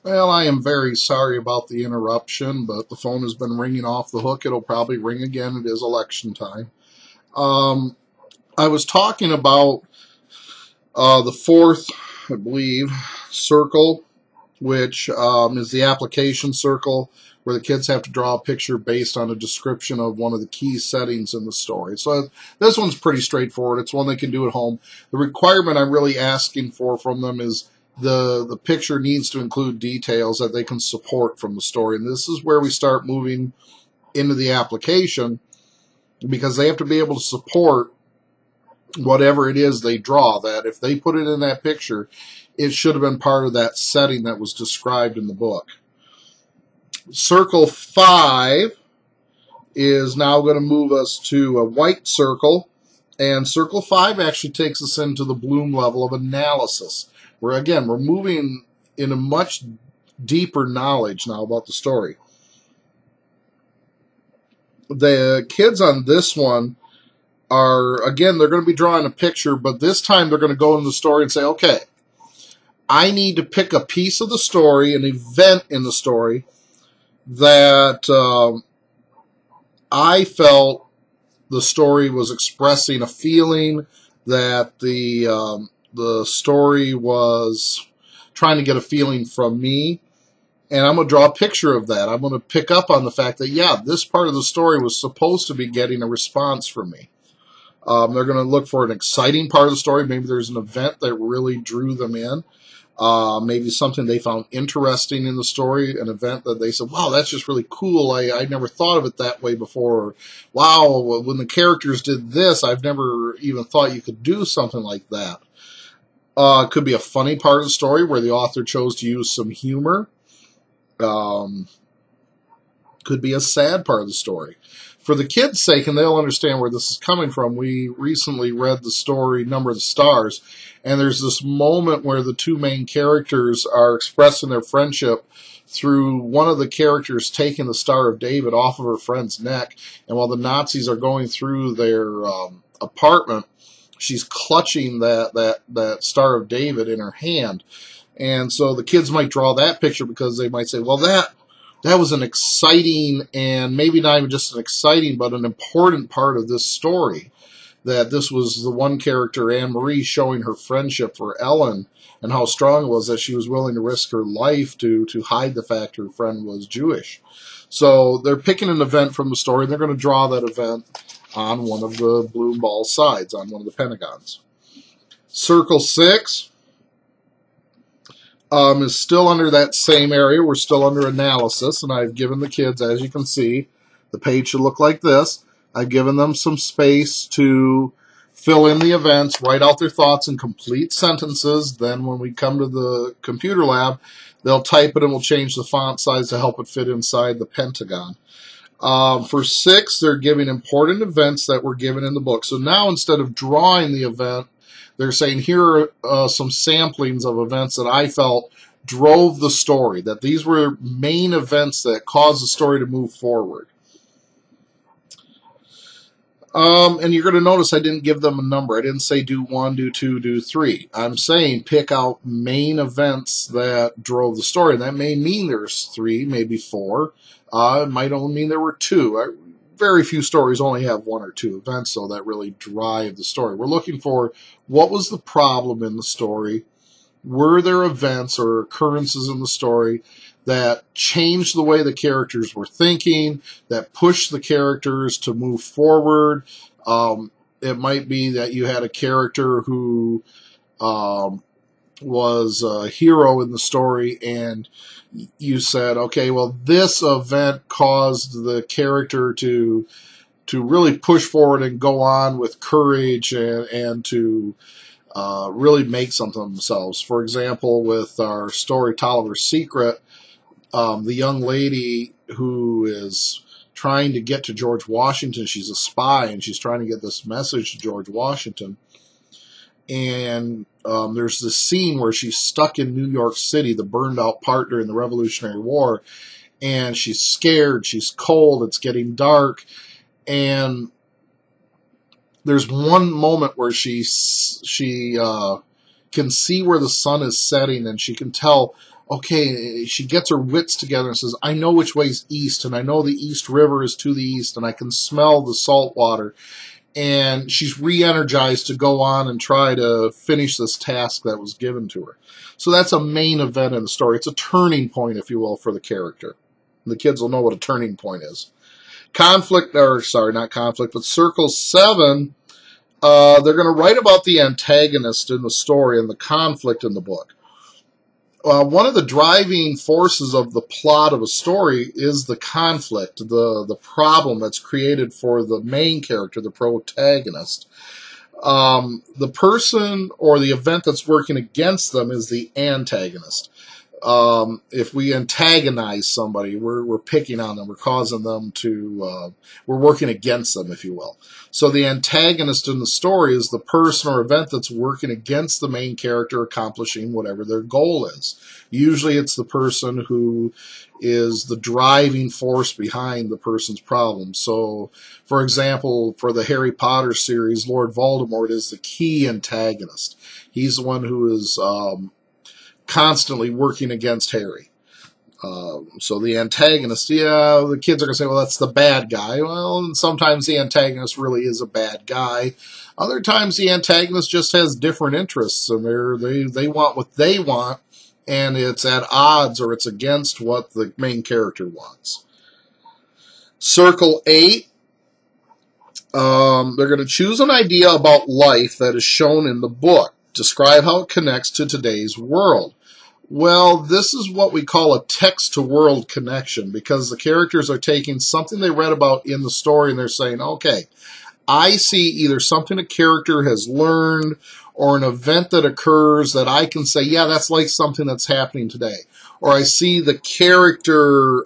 Well, I am very sorry about the interruption, but the phone has been ringing off the hook. It'll probably ring again. It is election time. Um, I was talking about the fourth, I believe, circle, which is the application circle, where the kids have to draw a picture based on a description of one of the key settings in the story. So this one's pretty straightforward. It's one they can do at home. The requirement I'm really asking for from them is the picture needs to include details that they can support from the story. And this is where we start moving into the application, because they have to be able to support whatever it is they draw. That if they put it in that picture, it should have been part of that setting that was described in the book. Circle 5 is now going to move us to a white circle, and circle 5 actually takes us into the Bloom level of analysis, where again we're moving in a much deeper knowledge now about the story. The kids on this one are, again, they're going to be drawing a picture, but this time they're going to go into the story and say, okay, I need to pick a piece of the story, an event in the story that I felt the story was expressing a feeling, that the story was trying to get a feeling from me, and I'm going to draw a picture of that. I'm going to pick up on the fact that, yeah, this part of the story was supposed to be getting a response from me. They're going to look for an exciting part of the story. Maybe there's an event that really drew them in. Maybe something they found interesting in the story, an event that they said, wow, that's just really cool. I never thought of it that way before. Or, wow, when the characters did this, I've never even thought you could do something like that. It could be a funny part of the story where the author chose to use some humor. Could be a sad part of the story. For the kids' sake, and they'll understand where this is coming from, we recently read the story Number of the Stars, and there's this moment where the two main characters are expressing their friendship through one of the characters taking the Star of David off of her friend's neck, and while the Nazis are going through their apartment, she's clutching that Star of David in her hand. And so the kids might draw that picture because they might say, well, that was an exciting, and maybe not even just an exciting, but an important part of this story. That this was the one character, Anne Marie, showing her friendship for Ellen, and how strong it was that she was willing to risk her life to hide the fact her friend was Jewish. So they're picking an event from the story, and they're going to draw that event on one of the Bloom ball sides, on one of the pentagons. Circle 6 is still under that same area. We're still under analysis, and I've given the kids, as you can see, the page should look like this. I've given them some space to fill in the events, write out their thoughts in complete sentences. Then when we come to the computer lab, they'll type it and we'll change the font size to help it fit inside the pentagon. For 6, they're giving important events that were given in the book. So now instead of drawing the event, they're saying, here are some samplings of events that I felt drove the story, that these were main events that caused the story to move forward. And you're going to notice I didn't give them a number. I didn't say do 1, do 2, do 3. I'm saying pick out main events that drove the story. And that may mean there's 3, maybe 4. It might only mean there were 2. Very few stories only have 1 or 2 events, though, that really drive the story. We're looking for what was the problem in the story. Were there events or occurrences in the story that changed the way the characters were thinking, that pushed the characters to move forward? It might be that you had a character who was a hero in the story, and you said, okay, well, this event caused the character to really push forward and go on with courage and to really make something of themselves. For example, with our story Tolliver's Secret, the young lady who is trying to get to George Washington, she's a spy, and she's trying to get this message to George Washington. And there's this scene where she's stuck in New York City, the burned out part during the Revolutionary War, and she's scared, she's cold, it's getting dark, and there's one moment where she can see where the sun is setting, and she can tell okay, she gets her wits together and says, I know which way's east, and I know the East River is to the east, and I can smell the salt water. And she's re-energized to go on and try to finish this task that was given to her. So that's a main event in the story. It's a turning point, if you will, for the character. The kids will know what a turning point is. Not conflict, but Circle 7, they're going to write about the antagonist in the story and the conflict in the book. One of the driving forces of the plot of a story is the conflict, the problem that's created for the main character, the protagonist. The person or the event that's working against them is the antagonist. If we antagonize somebody, we're picking on them, we're causing them to, we're working against them, if you will. So the antagonist in the story is the person or event that's working against the main character accomplishing whatever their goal is. Usually it's the person who is the driving force behind the person's problem. So, for example, for the Harry Potter series, Lord Voldemort is the key antagonist. He's the one who is constantly working against Harry. So the antagonist, the kids are going to say, well, that's the bad guy. Well, sometimes the antagonist really is a bad guy. Other times the antagonist just has different interests, and they want what they want, and it's at odds or it's against what the main character wants. Circle 8, they're going to choose an idea about life that is shown in the book. Describe how it connects to today's world. Well, this is what we call a text-to-world connection, because the characters are taking something they read about in the story and they're saying, okay, I see either something a character has learned or an event that occurs that I can say, yeah, that's like something that's happening today. Or I see the character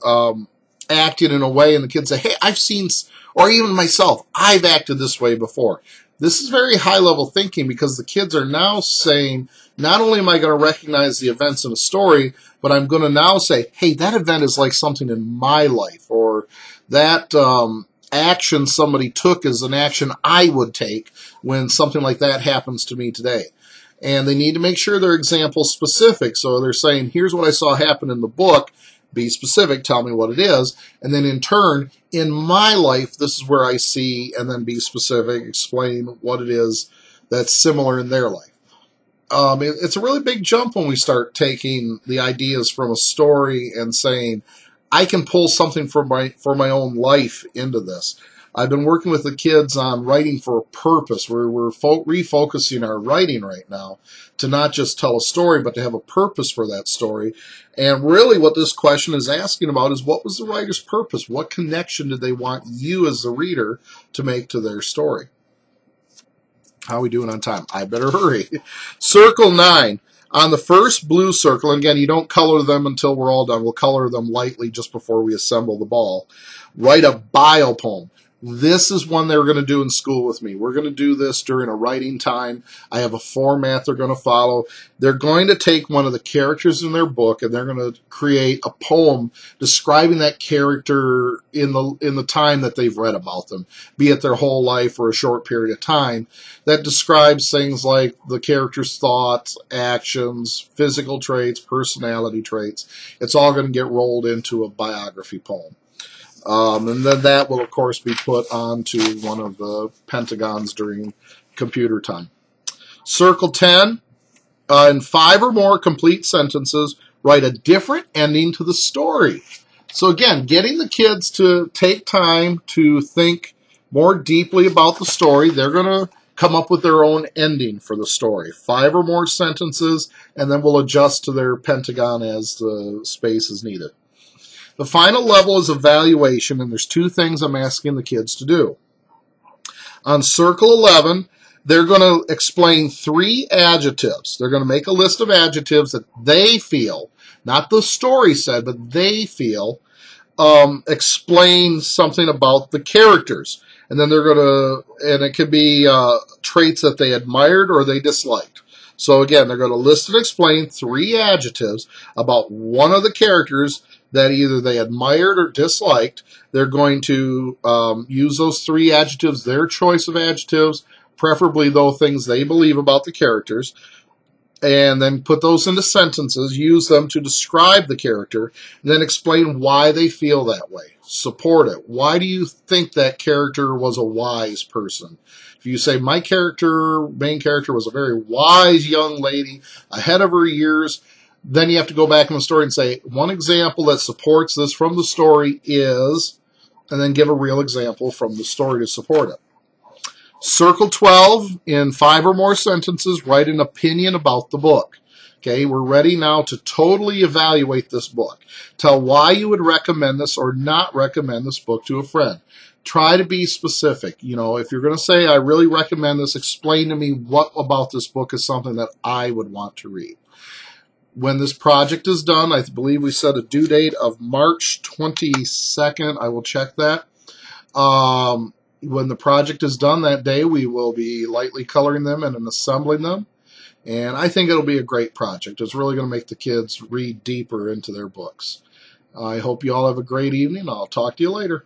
acting in a way and the kids say, hey, I've seen, or even myself, I've acted this way before. This is very high-level thinking, because the kids are now saying, not only am I going to recognize the events in a story, but I'm going to now say, hey, that event is like something in my life, or that action somebody took is an action I would take when something like that happens to me today. And they need to make sure they're example specific. So they're saying, here's what I saw happen in the book. Be specific, tell me what it is. And then in turn, in my life, this is where I see, and then be specific, explain what it is that's similar in their life. It's a really big jump when we start taking the ideas from a story and saying, I can pull something from my own life into this. I've been working with the kids on writing for a purpose. We're refocusing our writing right now to not just tell a story, but to have a purpose for that story. And really what this question is asking about is, what was the writer's purpose? What connection did they want you as the reader to make to their story? How are we doing on time? I better hurry. Circle 9. On the first blue circle, and again, you don't color them until we're all done. We'll color them lightly just before we assemble the ball. Write a bio poem. This is one they're going to do in school with me. We're going to do this during a writing time. I have a format they're going to follow. They're going to take one of the characters in their book and they're going to create a poem describing that character in the time that they've read about them, be it their whole life or a short period of time, that describes things like the character's thoughts, actions, physical traits, personality traits. It's all going to get rolled into a biography poem. And then that will, of course, be put onto one of the pentagons during computer time. Circle 10, in 5 or more complete sentences, write a different ending to the story. So again, getting the kids to take time to think more deeply about the story. They're going to come up with their own ending for the story. 5 or more sentences, and then we'll adjust to their pentagon as the space is needed. The final level is evaluation, and there's 2 things I'm asking the kids to do. On Circle 11, they're going to explain 3 adjectives. They're going to make a list of adjectives that they feel, not the story said, but they feel, explain something about the characters. And then they're going to, and it could be traits that they admired or they disliked. So again, they're going to list and explain 3 adjectives about one of the characters that either they admired or disliked. They're going to use those 3 adjectives, their choice of adjectives, preferably those things they believe about the characters. and then put those into sentences, use them to describe the character, and then explain why they feel that way. Support it. Why do you think that character was a wise person? If you say, my main character was a very wise young lady, ahead of her years, then you have to go back in the story and say, one example that supports this from the story is, and then give a real example from the story to support it. Circle 12, in 5 or more sentences, write an opinion about the book. Okay, we're ready now to totally evaluate this book. Tell why you would recommend this or not recommend this book to a friend. Try to be specific. You know, if you're going to say, I really recommend this, explain to me what about this book is something that I would want to read. When this project is done, I believe we set a due date of March 22nd. I will check that. When the project is done that day, we will be lightly coloring them and assembling them. And I think it'll be a great project. It's really going to make the kids read deeper into their books. I hope you all have a great evening. I'll talk to you later.